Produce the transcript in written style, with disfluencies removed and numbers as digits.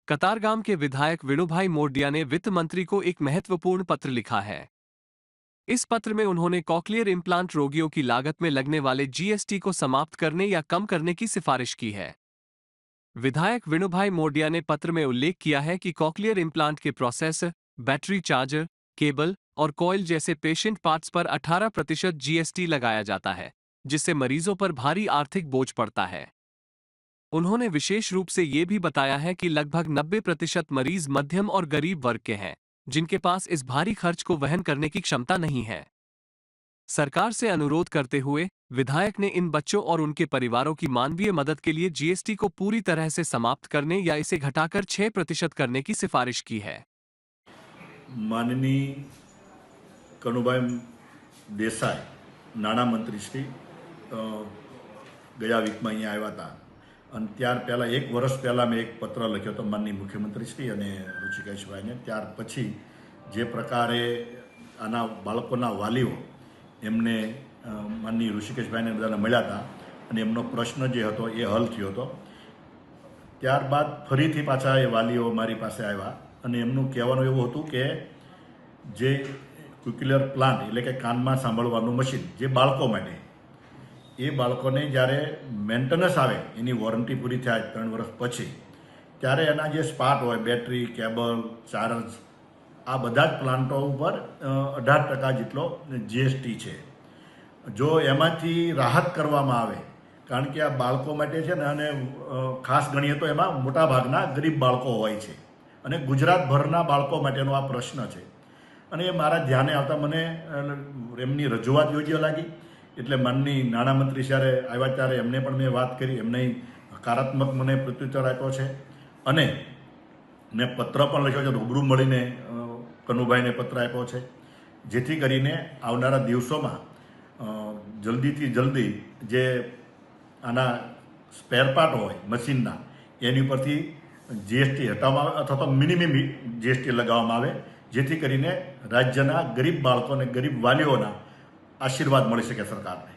कतारगाम के विधायक विनुभाई मोरडिया ने वित्त मंत्री को एक महत्वपूर्ण पत्र लिखा है। इस पत्र में उन्होंने कॉक्लियर इम्प्लांट रोगियों की लागत में लगने वाले जीएसटी को समाप्त करने या कम करने की सिफारिश की है। विधायक विनुभाई मोरडिया ने पत्र में उल्लेख किया है कि कॉक्लियर इम्प्लांट के प्रोसेसर, बैटरी चार्जर, केबल और कॉइल जैसे पेशेंट पार्ट्स पर 18% जीएसटी लगाया जाता है, जिससे मरीजों पर भारी आर्थिक बोझ पड़ता है। उन्होंने विशेष रूप से ये भी बताया है कि लगभग 90% मरीज मध्यम और गरीब वर्ग के हैं, जिनके पास इस भारी खर्च को वहन करने की क्षमता नहीं है। सरकार से अनुरोध करते हुए विधायक ने इन बच्चों और उनके परिवारों की मानवीय मदद के लिए जीएसटी को पूरी तरह से समाप्त करने या इसे घटाकर 6% करने की सिफारिश की है। माननीय कनुभाई देसाई नाણામંત્રી શ્રી ગયા વીકમાં અહીંયા આવ્યા હતા અને ત્યાર પહેલાં 1 વર્ષ પહેલાં મેં એક પત્ર લખ્યો હતો માનનીય મુખ્યમંત્રીશ્રી અને ઋષિકેશભાઈને। ત્યાર પછી જે પ્રકારે આના બાળકોના વાલીઓ એમને માનનીય ઋષિકેશભાઈને બધાને મળ્યા હતા અને એમનો પ્રશ્ન જે હતો એ હલ થયો હતો। ત્યારબાદ ફરીથી પાછા એ વાલીઓ મારી પાસે આવ્યા અને એમનું કહેવાનું એવું હતું કે જે કોક્લિયર પ્લાન્ટ એટલે કે કાનમાં સાંભળવાનું મશીન જે બાળકો માટે એ બાળકોને જ્યારે મેન્ટેનન્સ આવે એની વોરંટી પૂરી થાય 3 વર્ષ પછી ત્યારે એના જે સ્પાર્ટ હોય બેટરી કેબલ ચાર્જ આ બધા જ પ્લાન્ટો ઉપર 18% જેટલો જીએસટી છે। જો એમાંથી રાહત કરવામાં આવે કારણ કે આ બાળકો માટે છે ને અને ખાસ ગણીએ તો એમાં મોટાભાગના ગરીબ બાળકો હોય છે અને ગુજરાતભરના બાળકો માટેનો આ પ્રશ્ન છે અને એ મારા ધ્યાને આવતા મને એમની રજૂઆત યોગ્ય લાગી એટલે માનનીય નાણામંત્રી જ્યારે આવ્યા ત્યારે એમને પણ મેં વાત કરી, એમને હકારાત્મક મને પ્રત્યુત્તર આપ્યો છે અને મેં પત્ર પણ લખ્યો છે, રૂબરૂ મળીને કનુભાઈને પત્ર આપ્યો છે જેથી કરીને આવનારા દિવસોમાં જલ્દીથી જલ્દી જે આના સ્પેર પાર્ટ હોય મશીનના એની ઉપરથી જીએસટી હટાવવામાં આવે અથવા તો મિનિમમ જીએસટી લગાવવામાં આવે જેથી કરીને રાજ્યના ગરીબ બાળકો અને ગરીબ વાલીઓના આશીર્વાદ મળી શકે સરકારને।